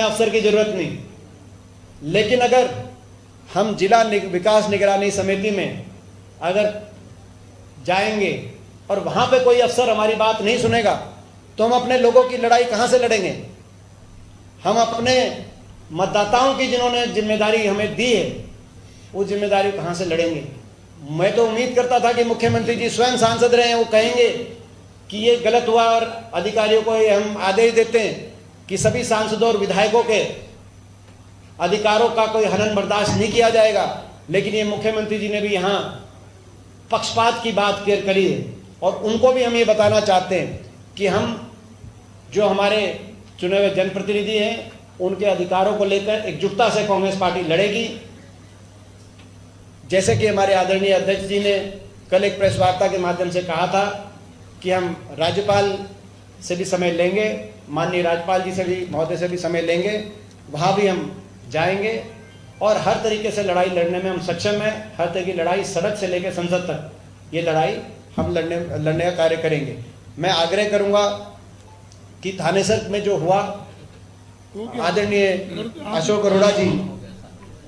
हमें अफसर की जरूरत नहीं, लेकिन अगर हम जिला विकास निगरानी समिति में अगर जाएंगे और वहां पे कोई अफसर हमारी बात नहीं सुनेगा तो हम अपने लोगों की लड़ाई कहां से लड़ेंगे? हम अपने मतदाताओं की जिन्होंने जिम्मेदारी हमें दी है वो जिम्मेदारी कहां से लड़ेंगे? मैं तो उम्मीद करता था कि मुख्यमंत्री जी स्वयं सांसद रहे हैं, वो कहेंगे कि ये गलत हुआ और अधिकारियों को हम आदेश देते हैं कि सभी सांसदों और विधायकों के अधिकारों का कोई हनन बर्दाश्त नहीं किया जाएगा। लेकिन ये मुख्यमंत्री जी ने भी यहाँ पक्षपात की बात करी है और उनको भी हम ये बताना चाहते हैं कि हम जो हमारे चुने हुए जनप्रतिनिधि हैं उनके अधिकारों को लेकर एकजुटता से कांग्रेस पार्टी लड़ेगी। जैसे कि हमारे आदरणीय अध्यक्ष जी ने कल एक प्रेस वार्ता के माध्यम से कहा था कि हम राज्यपाल से भी समय लेंगे, माननीय राज्यपाल जी से भी महोदय से भी समय लेंगे, वहाँ भी हम जाएंगे और हर तरीके से लड़ाई लड़ने में हम सक्षम हैं। हर तरह की लड़ाई सड़क से लेकर संसद तक ये लड़ाई हम लड़ने का कार्य करेंगे। मैं आग्रह करूंगा कि थानेसर में जो हुआ आदरणीय अशोक अरोड़ा जी,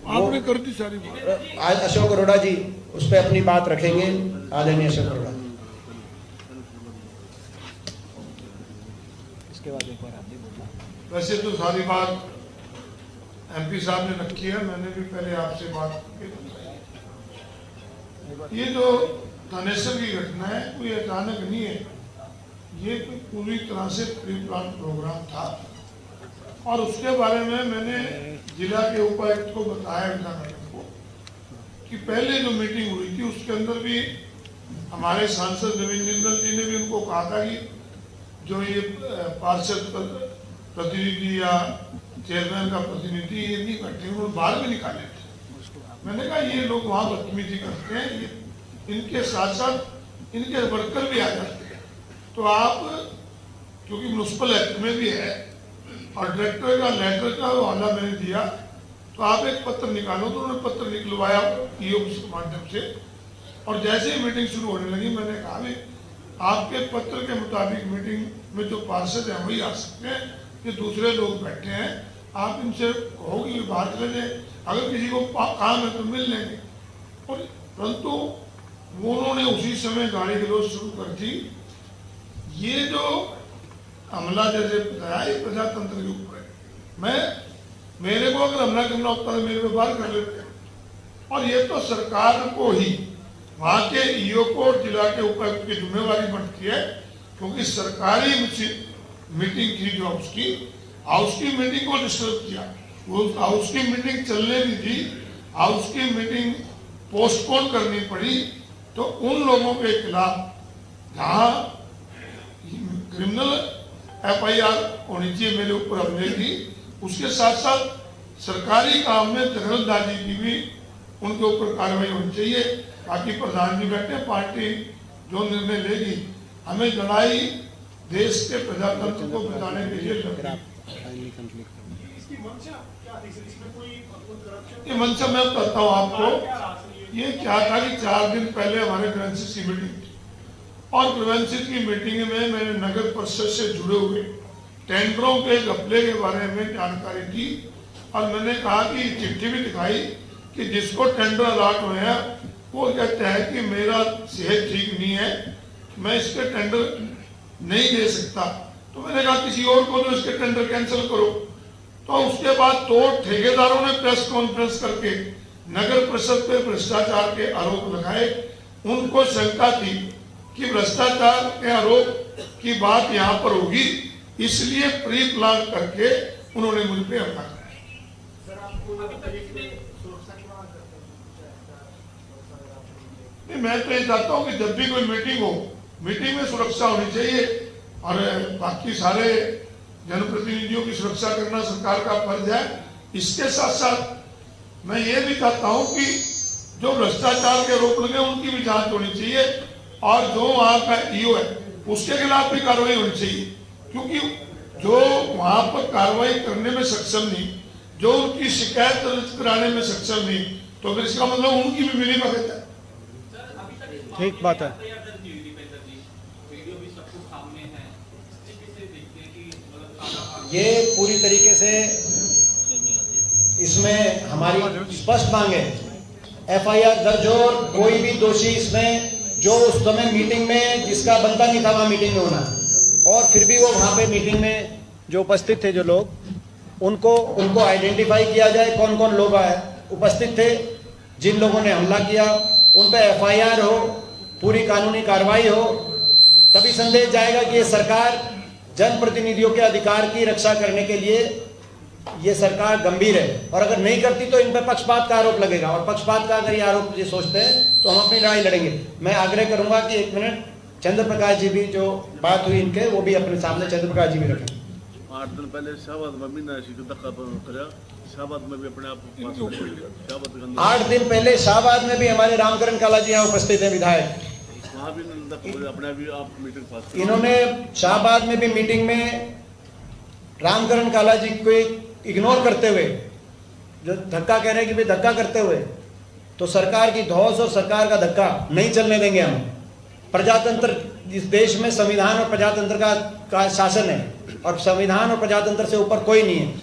आपने कर दी सारी बात, अशोक अरोड़ा जी उस पर अपनी बात रखेंगे। आदरणीय अशोक अरोड़ा इसके बाद एक बार आप भी बोलना। वैसे तो सारी बात एमपी साहब ने रखी है, मैंने भी पहले आपसे बात की। ये जो थानेसर की घटना है कोई अचानक नहीं है, ये पूरी तरह से प्री प्लान प्रोग्राम था और उसके बारे में मैंने जिला के उपायुक्त को बताया को कि पहले जो मीटिंग हुई थी उसके अंदर भी हमारे सांसद नवीन जिंदल जी ने भी उनको कहा था कि जो ये पार्षद प्रतिनिधि या चेयरमैन का प्रतिनिधि ये नहीं बैठे, उन्होंने बाहर भी निकाले थे। मैंने कहा ये लोग वहाँ बदतमीजी करते हैं, ये इनके साथ साथ इनके वर्कर भी आ जाते हैं, तो आप क्योंकि म्युनिसिपल एक्ट में भी है और डायरेक्टर का लेटर का हवाला मैंने दिया, तो आप एक पत्र निकालो। तो उन्होंने पत्र निकलवाया ईओ के माध्यम से और जैसे ही मीटिंग शुरू होने लगी मैंने कहा भी आपके पत्र के मुताबिक मीटिंग में जो पार्षद है वही आ सकते हैं, कि दूसरे लोग बैठे हैं आप इनसे कहो कि बाहर चले जाए, अगर किसी को काम है तो मिल लेंगे। और परंतु उन्होंने उसी समय गाली गलौज शुरू कर दी। ये जो हमला जैसे बताया ये प्रजातंत्र के ऊपर है, मेरे को अगर हमला करना होता तो मेरे पे बाहर कर लेते। और ये तो सरकार को ही वहां के ईओ को जिला के उपायुक्त की जिम्मेवारी बनती है, क्योंकि सरकारी मीटिंग थी जो हाउस की मीटिंग को डिस्टर्ब किया, वो हाउस की मीटिंग चलने भी दी, हाउस की मीटिंग पोस्टपोन करनी पड़ी। तो उन लोगों के खिलाफ जहां क्रिमिनल एफआईआर होनी चाहिए मेरे ऊपर हमले की, उसके साथ साथ सरकारी काम में दखलंदाजी की भी उनके ऊपर कार्रवाई होनी चाहिए। बाकी प्रधान जी बैठे, पार्टी जो निर्णय लेगी, हमें लड़ाई देश के प्रजातंत्र को बचाने के लिए ये मंशा मैं बताता हूँ आपको। ये क्या था कि 4 दिन पहले हमारे ग्रेवेंसेस की मीटिंग थी और ग्रेवेंसेस की मीटिंग में मैंने नगर परिषद से जुड़े हुए टेंडरों के घपले के बारे में जानकारी दी और मैंने कहा कि चिट्ठी भी दिखाई कि जिसको टेंडर अलॉट हुए हैं वो कहते हैं कि मेरा सेहत ठीक नहीं है, मैं इसके टेंडर नहीं दे सकता। तो मैंने कहा किसी और को तो इसके टेंडर कैंसिल करो। तो उसके बाद 2 ठेकेदारों ने प्रेस कॉन्फ्रेंस करके नगर परिषद पे भ्रष्टाचार के आरोप लगाए। उनको शंका थी कि भ्रष्टाचार के आरोप की बात यहाँ पर होगी, इसलिए प्री प्लान करके उन्होंने मुझ पे हमला किया। मैं तो ये चाहता हूँ कि जब भी कोई मीटिंग हो, मीटिंग में सुरक्षा होनी चाहिए और बाकी सारे जनप्रतिनिधियों की सुरक्षा करना सरकार का फर्ज है। इसके साथ साथ मैं ये भी चाहता हूं कि जो भ्रष्टाचार के आरोप लगे उनकी भी जांच होनी चाहिए और जो वहां का ईओ है उसके खिलाफ भी कार्रवाई होनी चाहिए, क्योंकि जो वहां पर कार्रवाई करने में सक्षम नहीं, जो उनकी शिकायत दर्ज कराने में सक्षम नहीं, तो फिर इसका मतलब उनकी भी मिलीभगत है। ठीक बात है। ये पूरी तरीके से इसमें हमारी स्पष्ट मांग है, FIR दर्ज हो और कोई भी दोषी इसमें जो उस समय मीटिंग में जिसका बनता नहीं था वहाँ मीटिंग में होना, और फिर भी वो वहाँ पे मीटिंग में जो उपस्थित थे जो लोग, उनको आइडेंटिफाई किया जाए कौन कौन लोग उपस्थित थे, जिन लोगों ने हमला किया उन पे FIR हो, पूरी कानूनी कार्रवाई हो, तभी संदेश जाएगा कि ये सरकार जनप्रतिनिधियों के अधिकार की रक्षा करने के लिए ये सरकार गंभीर है। और अगर नहीं करती तो इन पर पक्षपात का आरोप लगेगा, और पक्षपात का अगर ये आरोप ये सोचते हैं तो हम अपनी लड़ाई लड़ेंगे। मैं आग्रह करूंगा कि 1 मिनट चंद्र प्रकाश जी भी जो बात हुई इनके, वो भी अपने सामने चंद्र प्रकाश जी भी रखें। 8 दिन पहले शाहबाद में भी शाहबाद में भी अपने आप 8 दिन पहले शाहबाद में भी हमारे रामकरण काला जी यहाँ उपस्थित है, विधायक, वहाँ भी अपने भी आप मीटिंग पास इन्होंने शाहबाद में भी मीटिंग में रामकरण काला जी को इग्नोर करते हुए, जो धक्का कह रहे हैं कि भाई धक्का करते हुए, तो सरकार की धौंस और सरकार का धक्का नहीं चलने देंगे हम। प्रजातंत्र, इस देश में संविधान और प्रजातंत्र का शासन है, और संविधान और प्रजातंत्र से ऊपर कोई नहीं है।